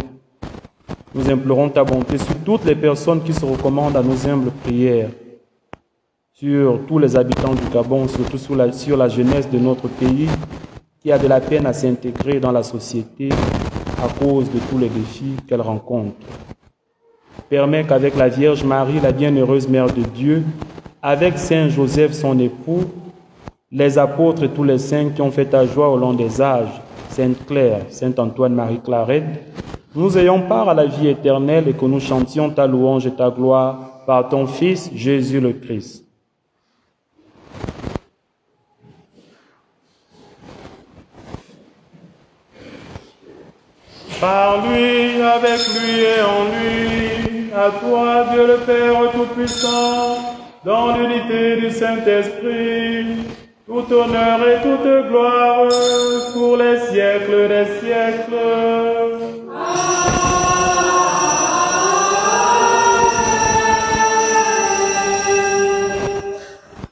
Nous implorons ta bonté sur toutes les personnes qui se recommandent à nos humbles prières, sur tous les habitants du Gabon, surtout sur la jeunesse de notre pays qui a de la peine à s'intégrer dans la société à cause de tous les défis qu'elle rencontre. Permets qu'avec la Vierge Marie, la bienheureuse Mère de Dieu, avec Saint Joseph, son époux, les apôtres et tous les saints qui ont fait ta joie au long des âges, Sainte Claire, Saint Antoine Marie Clarette, nous ayons part à la vie éternelle et que nous chantions ta louange et ta gloire par ton Fils Jésus le Christ. Par lui, avec lui et en lui, à toi, Dieu le Père Tout-Puissant, dans l'unité du Saint-Esprit, tout honneur et toute gloire pour les siècles des siècles.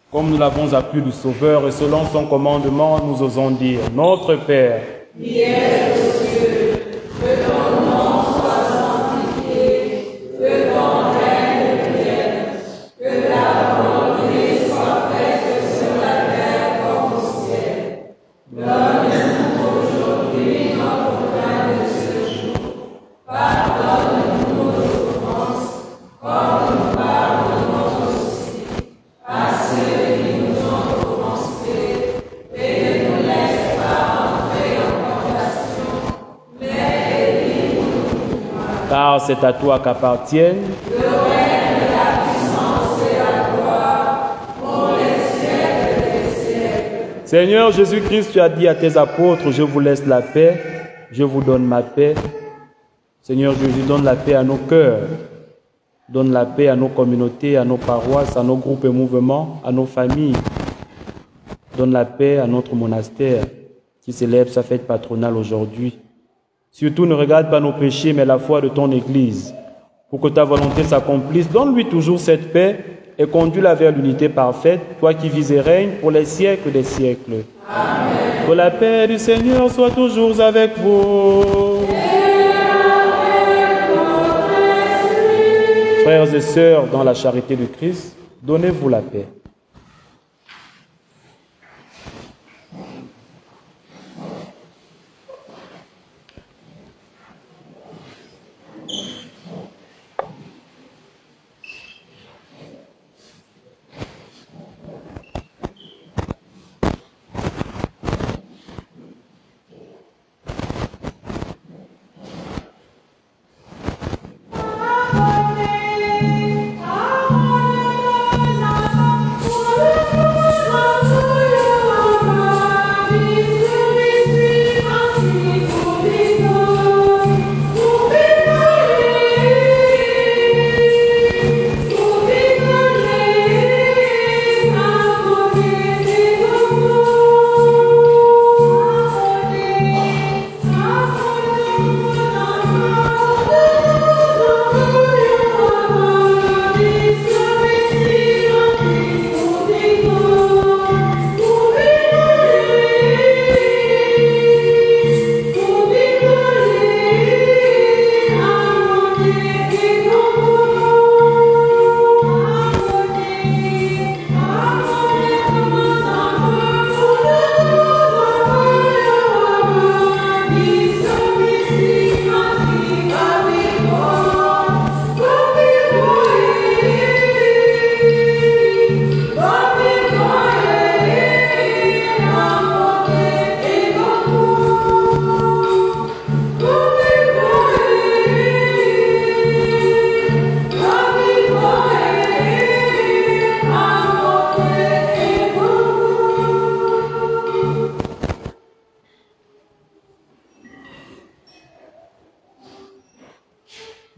Comme nous l'avons appris du Sauveur et selon son commandement, nous osons dire, Notre Père, qui es aux cieux, que ton nom soit sanctifié, que ton règne vienne, que ta volonté soit faite sur la terre comme au ciel. Donne-nous aujourd'hui notre pain de ce jour. Pardonne-nous nos offenses, comme car c'est à toi qu'appartiennent le règne, la puissance et la gloire pour les siècles des siècles. Seigneur Jésus-Christ, tu as dit à tes apôtres, je vous laisse la paix, je vous donne ma paix. Seigneur Jésus, donne la paix à nos cœurs, donne la paix à nos communautés, à nos paroisses, à nos groupes et mouvements, à nos familles. Donne la paix à notre monastère qui célèbre sa fête patronale aujourd'hui. Surtout, ne regarde pas nos péchés, mais la foi de ton Église. Pour que ta volonté s'accomplisse, donne-lui toujours cette paix et conduis-la vers l'unité parfaite, toi qui vis et règnes pour les siècles des siècles. Amen. Que la paix du Seigneur soit toujours avec vous. Frères et sœurs, dans la charité du Christ, donnez-vous la paix.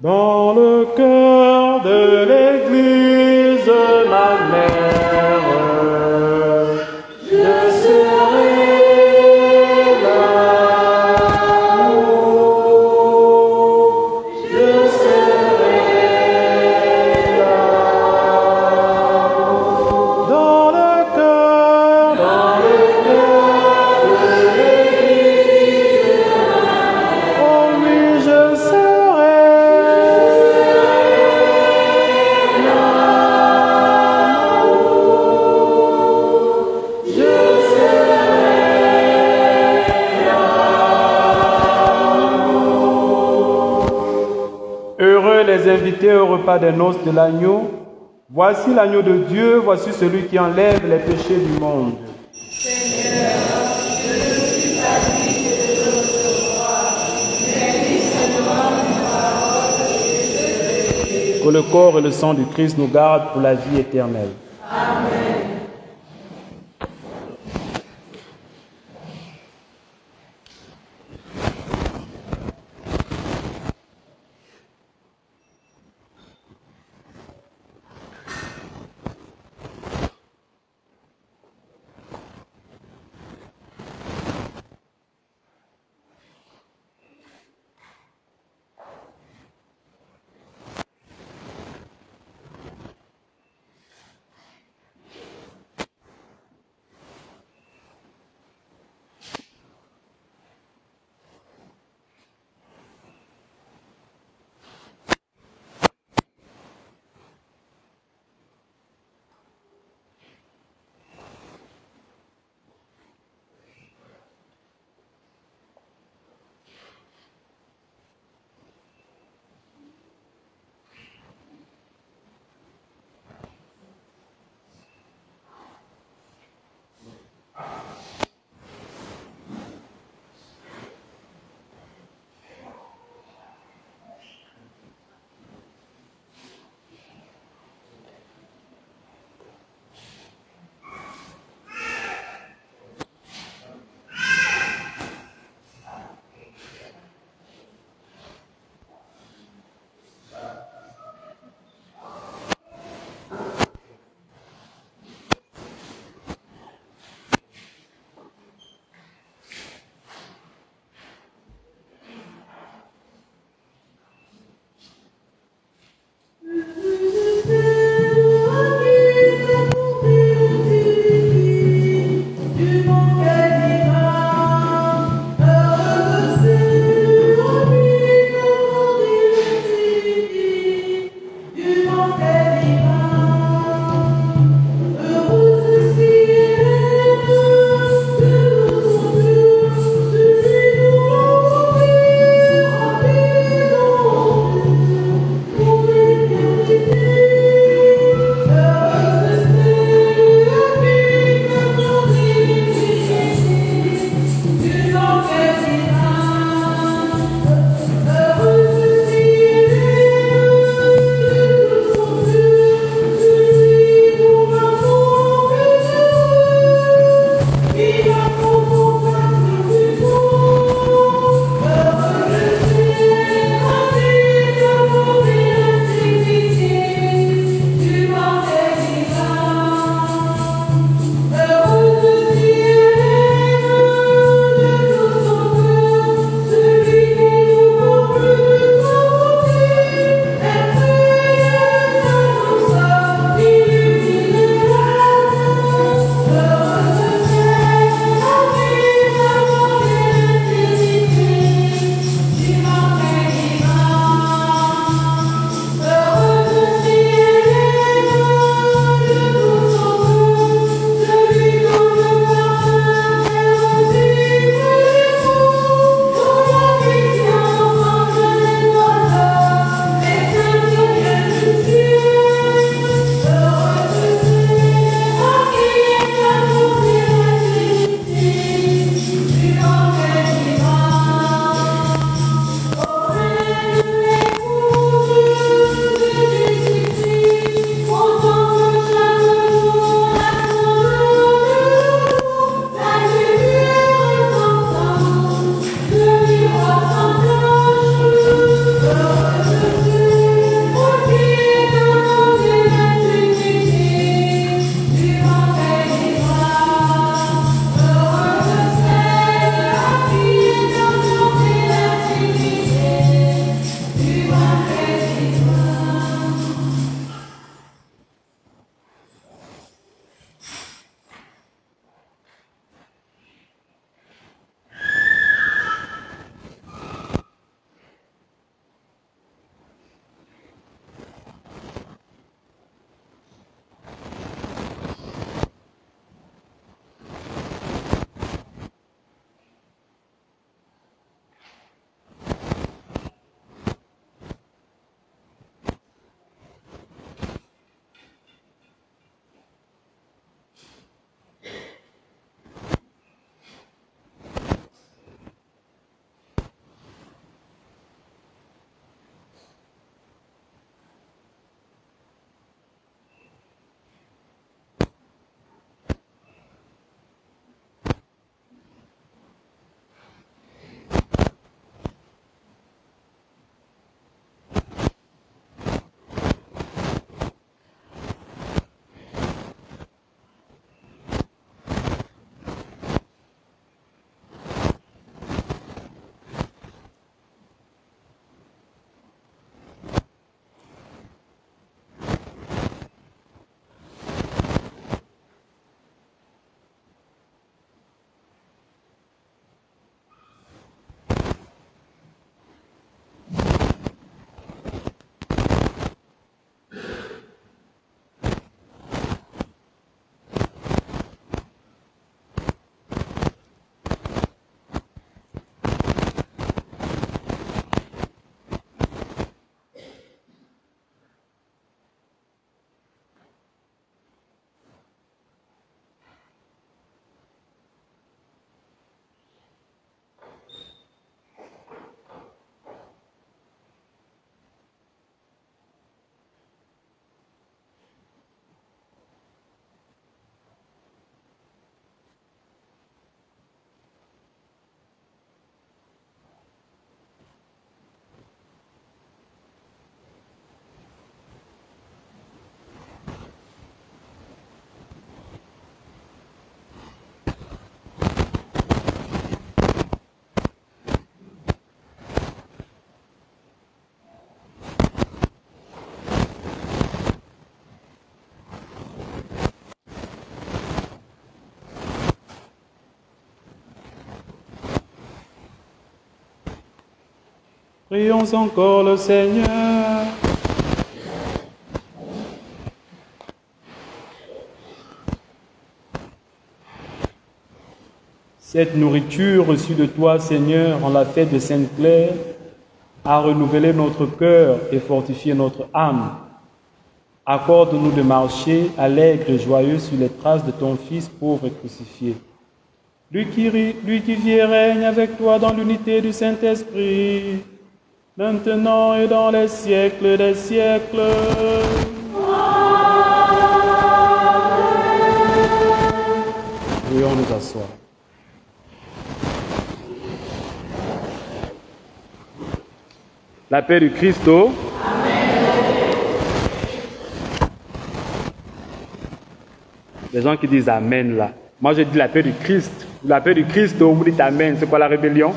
Dans le cœur de l'Église, ma mère, je serai là. Je serai là. Dans le cœur de l'Église, oh oui, je serai. Heureux les invités au repas des noces de l'agneau. Voici l'agneau de Dieu, voici celui qui enlève les péchés du monde. Seigneur, je ne suis pas digne de te recevoir, mais dis seulement une parole et je serai. Que le corps et le sang du Christ nous gardent pour la vie éternelle. Amen. Prions encore le Seigneur. Cette nourriture reçue de toi, Seigneur, en la fête de Sainte-Claire, a renouvelé notre cœur et fortifié notre âme. Accorde-nous de marcher allègre et joyeux sur les traces de ton Fils pauvre et crucifié. Lui qui vit et règne avec toi dans l'unité du Saint-Esprit, maintenant et dans les siècles des siècles. Veuillons nous asseoir. La paix du Christ. Les gens qui disent Amen là. Moi je dis la paix du Christ. La paix du Christ, vous dites Amen. C'est quoi la rébellion?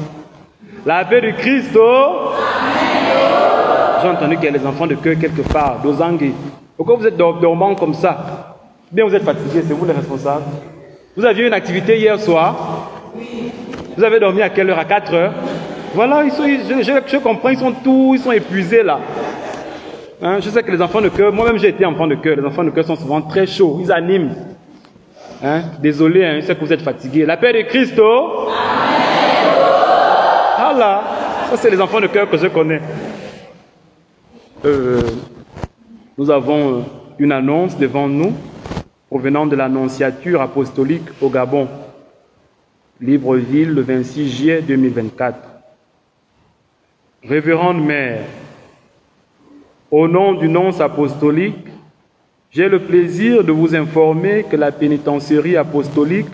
La paix du Christ. J'ai entendu qu'il y a les enfants de cœur quelque part, d'Ozangui. Pourquoi vous êtes dormants comme ça? Bien vous êtes fatigués, c'est vous les responsables. Vous aviez une activité hier soir. Vous avez dormi à quelle heure? À 4 heures. Voilà, je comprends, ils sont épuisés là. Hein, je sais que les enfants de cœur, moi-même j'ai été enfant de cœur, les enfants de cœur sont souvent très chauds, ils animent. Hein, désolé, hein, je sais que vous êtes fatigués. La paix de Christ. Voilà, ça c'est les enfants de cœur que je connais. Nous avons une annonce devant nous, provenant de l'annonciature apostolique au Gabon. Libreville, le 26 juillet 2024. Révérende Mère, au nom du nonce apostolique, j'ai le plaisir de vous informer que la pénitentiarie apostolique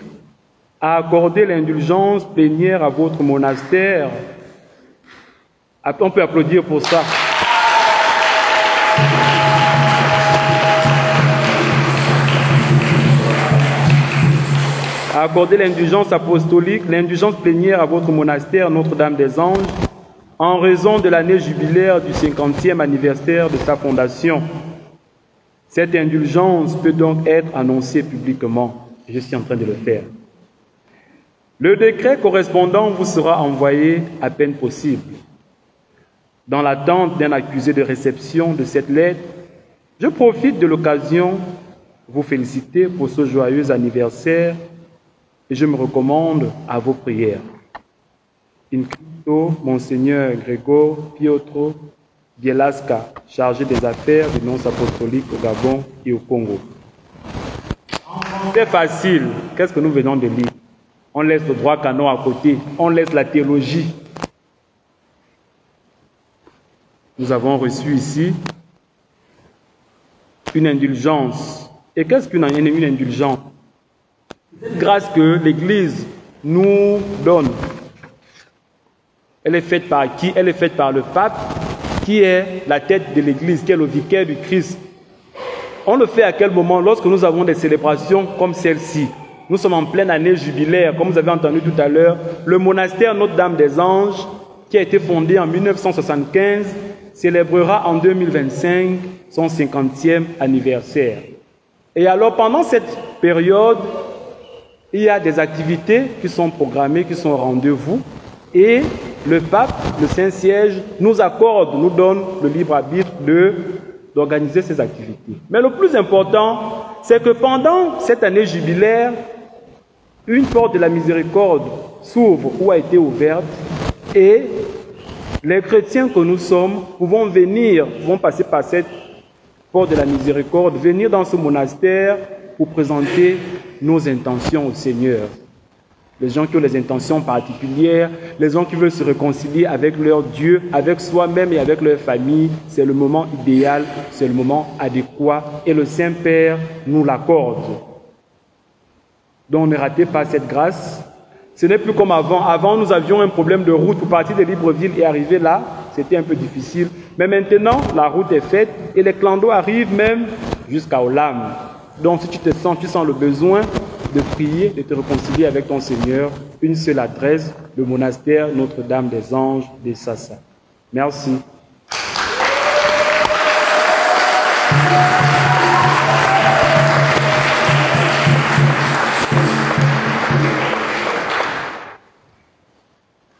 a accordé l'indulgence plénière à votre monastère. On peut applaudir pour ça. A accordé l'indulgence apostolique, l'indulgence plénière à votre monastère Notre-Dame des Anges, en raison de l'année jubilaire du 50e anniversaire de sa fondation. Cette indulgence peut donc être annoncée publiquement. Je suis en train de le faire. Le décret correspondant vous sera envoyé à peine possible. Dans l'attente d'un accusé de réception de cette lettre, je profite de l'occasion pour vous féliciter pour ce joyeux anniversaire et je me recommande à vos prières. In Cristo, Monseigneur Grégoire Piotro Bielasca, chargé des affaires du nonce apostolique au Gabon et au Congo. C'est facile. Qu'est-ce que nous venons de lire? On laisse le droit canon à côté. On laisse la théologie. Nous avons reçu ici une indulgence. Et qu'est-ce qu'une indulgence? Cette grâce que l'Église nous donne. Elle est faite par qui? Elle est faite par le pape, qui est la tête de l'Église, qui est le vicaire du Christ. On le fait à quel moment? Lorsque nous avons des célébrations comme celle-ci. Nous sommes en pleine année jubilaire, comme vous avez entendu tout à l'heure. Le monastère Notre-Dame des Anges, qui a été fondé en 1975, célébrera en 2025 son 50e anniversaire. Et alors, pendant cette période, il y a des activités qui sont programmées, qui sont au rendez-vous. Et le pape, le Saint-Siège, nous accorde, nous donne le libre arbitre d'organiser ces activités. Mais le plus important, c'est que pendant cette année jubilaire, une porte de la miséricorde s'ouvre ou a été ouverte et les chrétiens que nous sommes pouvons passer par cette porte de la miséricorde, venir dans ce monastère pour présenter nos intentions au Seigneur. Les gens qui ont des intentions particulières, les gens qui veulent se réconcilier avec leur Dieu, avec soi-même et avec leur famille, c'est le moment idéal, c'est le moment adéquat et le Saint-Père nous l'accorde. Donc ne ratez pas cette grâce. Ce n'est plus comme avant. Avant, nous avions un problème de route pour partir de Libreville et arriver là. C'était un peu difficile. Mais maintenant, la route est faite et les clandos arrivent même jusqu'à Olam. Donc si tu sens le besoin de prier, de te réconcilier avec ton Seigneur, une seule adresse, le monastère Notre-Dame des Anges de Sassa. Merci.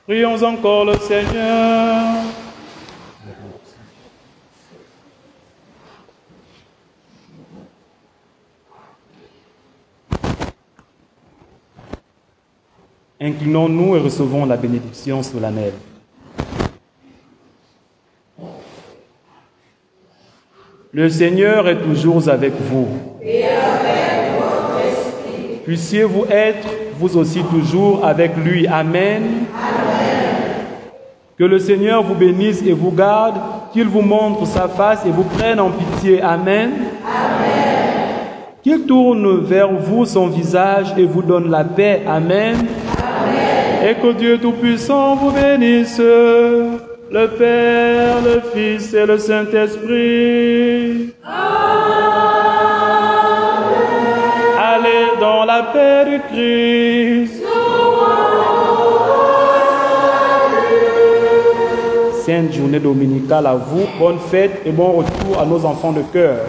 Prions encore le Seigneur. Inclinons-nous et recevons la bénédiction solennelle. Le Seigneur est toujours avec vous. Et avec votre esprit. Puissiez-vous être, vous aussi, toujours avec lui. Amen. Amen. Que le Seigneur vous bénisse et vous garde, qu'il vous montre sa face et vous prenne en pitié. Amen. Amen. Qu'il tourne vers vous son visage et vous donne la paix. Amen. Amen. Et que Dieu Tout-Puissant vous bénisse, le Père, le Fils et le Saint-Esprit. Allez dans la paix du Christ. Sainte journée dominicale à vous, bonne fête et bon retour à nos enfants de cœur.